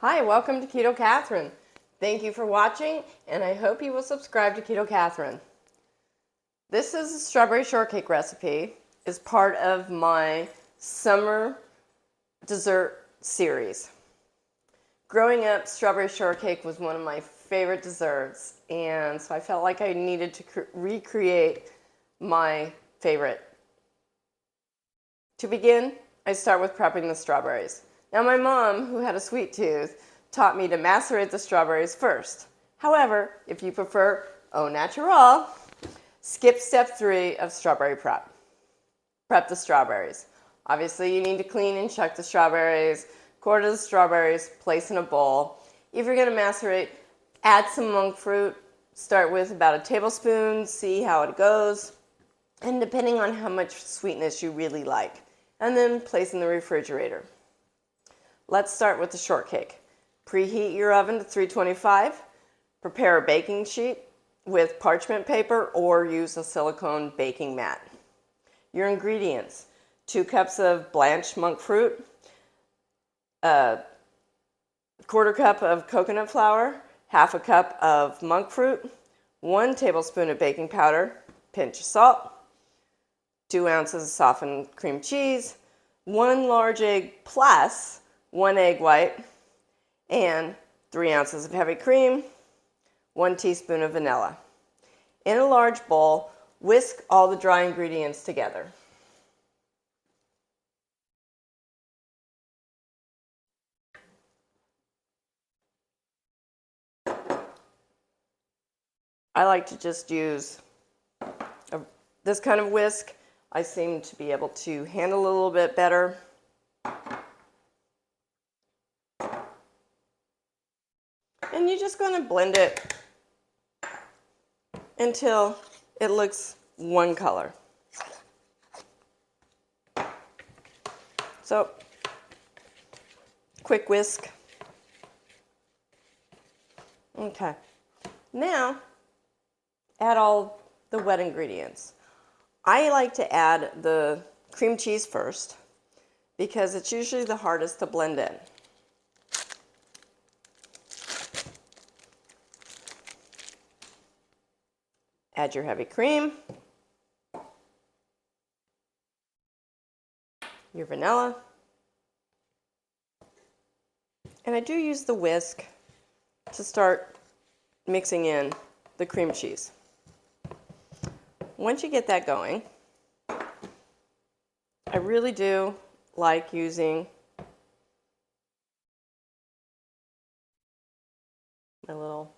Hi, welcome to Keto Catherine. Thank you for watching, and I hope you will subscribe to Keto Catherine. This is a strawberry shortcake recipe. It's part of my summer dessert series. Growing up, strawberry shortcake was one of my favorite desserts, and so I felt like I needed to recreate my favorite. To begin, I start with prepping the strawberries. Now, my mom, who had a sweet tooth, taught me to macerate the strawberries first. However, if you prefer au naturel, skip step 3 of strawberry prep. Prep the strawberries. Obviously, you need to clean and shuck the strawberries, quarter the strawberries, place in a bowl. If you're going to macerate, add some monk fruit. Start with about a tablespoon, see how it goes, and depending on how much sweetness you really like. And then place in the refrigerator. Let's start with the shortcake. Preheat your oven to 325. Prepare a baking sheet with parchment paper or use a silicone baking mat. Your ingredients: 2 cups of blanched monk fruit, a quarter cup of coconut flour, half a cup of monk fruit, 1 tablespoon of baking powder, pinch of salt, 2 ounces of softened cream cheese, 1 large egg plus 1 egg white, and 3 ounces of heavy cream, 1 teaspoon of vanilla. In a large bowl, whisk all the dry ingredients together. I like to just use this kind of whisk. I seem to be able to handle a little bit better. And you're just going to blend it until it looks one color. So, quick whisk. Okay. Now, add all the wet ingredients. I like to add the cream cheese first because it's usually the hardest to blend in. Add your heavy cream, your vanilla, and I do use the whisk to start mixing in the cream cheese. Once you get that going, I really do like using my little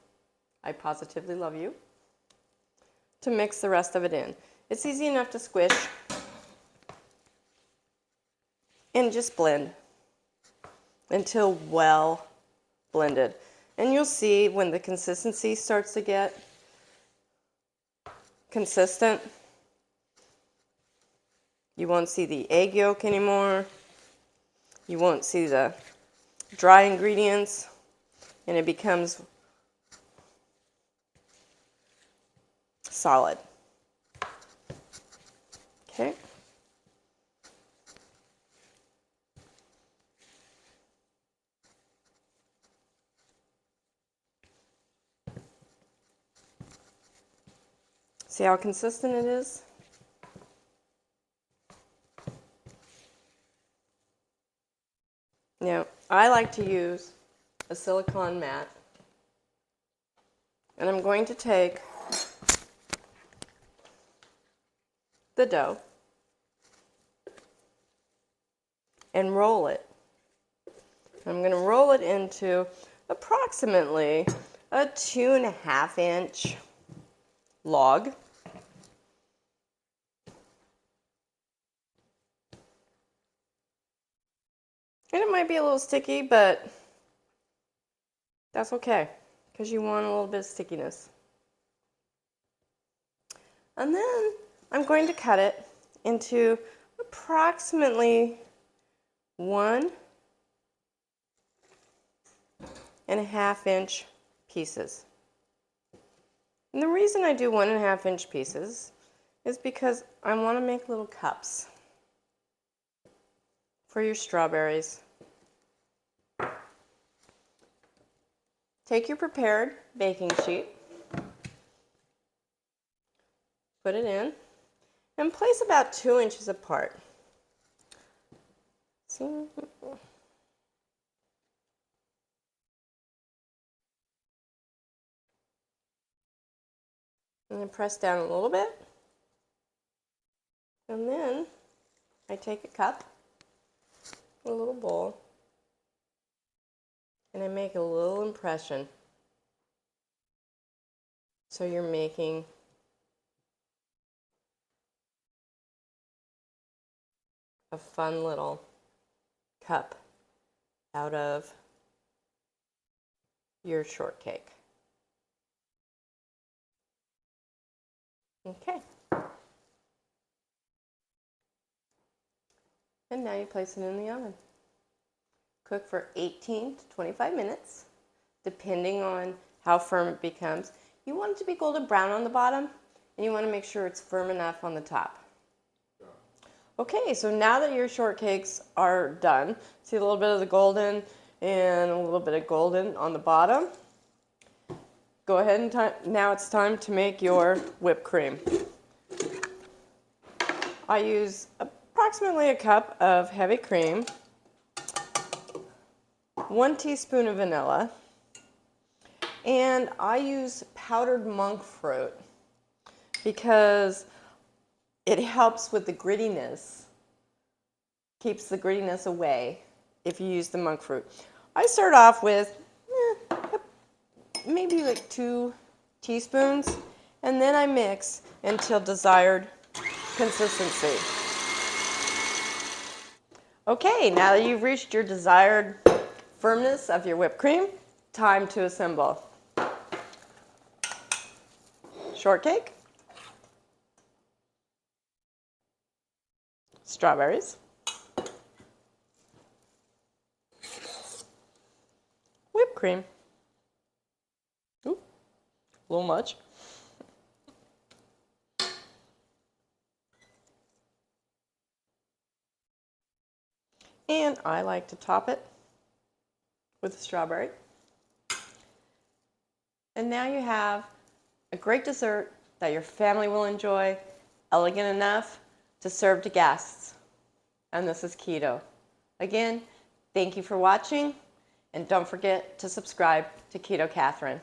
I positively love you to mix the rest of it in. It's easy enough to squish and just blend until well blended. And you'll see when the consistency starts to get consistent, you won't see the egg yolk anymore. You won't see the dry ingredients, and it becomes solid. Okay. See how consistent it is? Now, I like to use a silicone mat, and I'm going to take the dough and roll it. I'm going to roll it into approximately a 2.5 inch log. And it might be a little sticky, but that's okay, because you want a little bit of stickiness. And then I'm going to cut it into approximately 1.5 inch pieces. And the reason I do 1.5 inch pieces is because I want to make little cups for your strawberries. Take your prepared baking sheet, put it in, and place about 2 inches apart. See? And then press down a little bit. And then I take a cup, a little bowl, and I make a little impression. So you're making a fun little cup out of your shortcake. Okay. And now you place it in the oven. Cook for 18 to 25 minutes, depending on how firm it becomes. You want it to be golden brown on the bottom, and you want to make sure it's firm enough on the top. Okay, so now that your shortcakes are done, see a little bit of the golden and a little bit of golden on the bottom. Go ahead and now it's time to make your whipped cream. I use approximately a cup of heavy cream, 1 teaspoon of vanilla, and I use powdered monk fruit because it helps with the grittiness, keeps the grittiness away if you use the monk fruit. I start off with maybe like 2 teaspoons, and then I mix until desired consistency. Okay, now that you've reached your desired firmness of your whipped cream, time to assemble. Shortcake, strawberries, whipped cream. Ooh, a little much. And I like to top it with a strawberry. And now you have a great dessert that your family will enjoy, elegant enough to serve to guests. And this is Keto. Again, thank you for watching, and don't forget to subscribe to Keto Catherine.